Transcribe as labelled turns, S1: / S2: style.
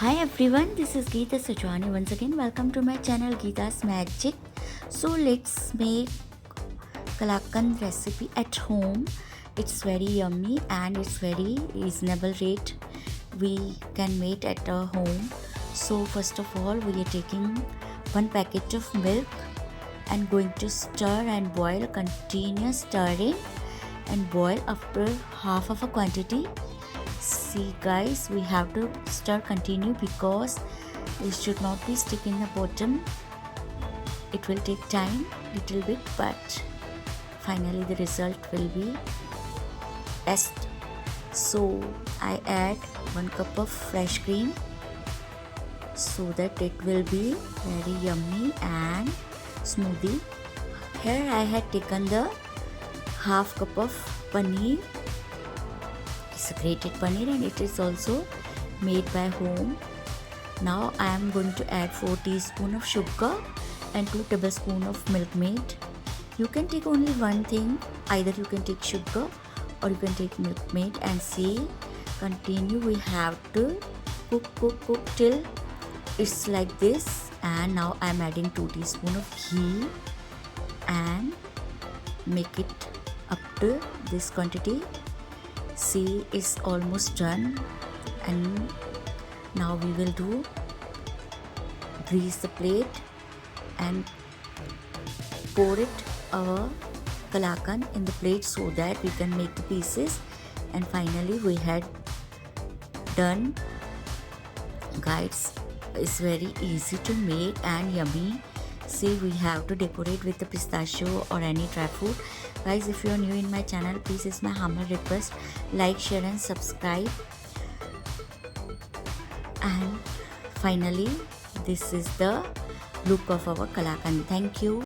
S1: Hi everyone, this is Geeta Sajwani once again. Welcome to my channel Geeta's Magic. So let's make kalakand recipe at home. It's very yummy and it's very reasonable rate. We can make at our home. So first of all, we are taking one packet of milk and going to stir and boil, continuous stirring and boil after half of a quantity. See guys, we have to stir continue because it should not be stick in the bottom. It will take time little bit, but finally the result will be best. So I add 1 cup of fresh cream so that it will be very yummy and smoothie. Here I had taken the half cup of paneer. It's a grated paneer and it is also made by home. Now I am going to add 4 teaspoons of sugar and 2 tablespoons of milk maid. You can take only one thing, either you can take sugar or you can take milk maid, and see, continue, we have to cook till it's like this. And now I am adding 2 teaspoons of ghee and make it up to this quantity. See, it's almost done, and now we will do grease the plate and pour it our kalakand in the plate so that we can make the pieces. And finally we had done. Guys, it's very easy to make and yummy. See, we have to decorate with the pistachio or any dry fruit. Guys, if you are new in my channel, please, it's my humble request, like, share and subscribe. And finally, this is the look of our kalakand. Thank you.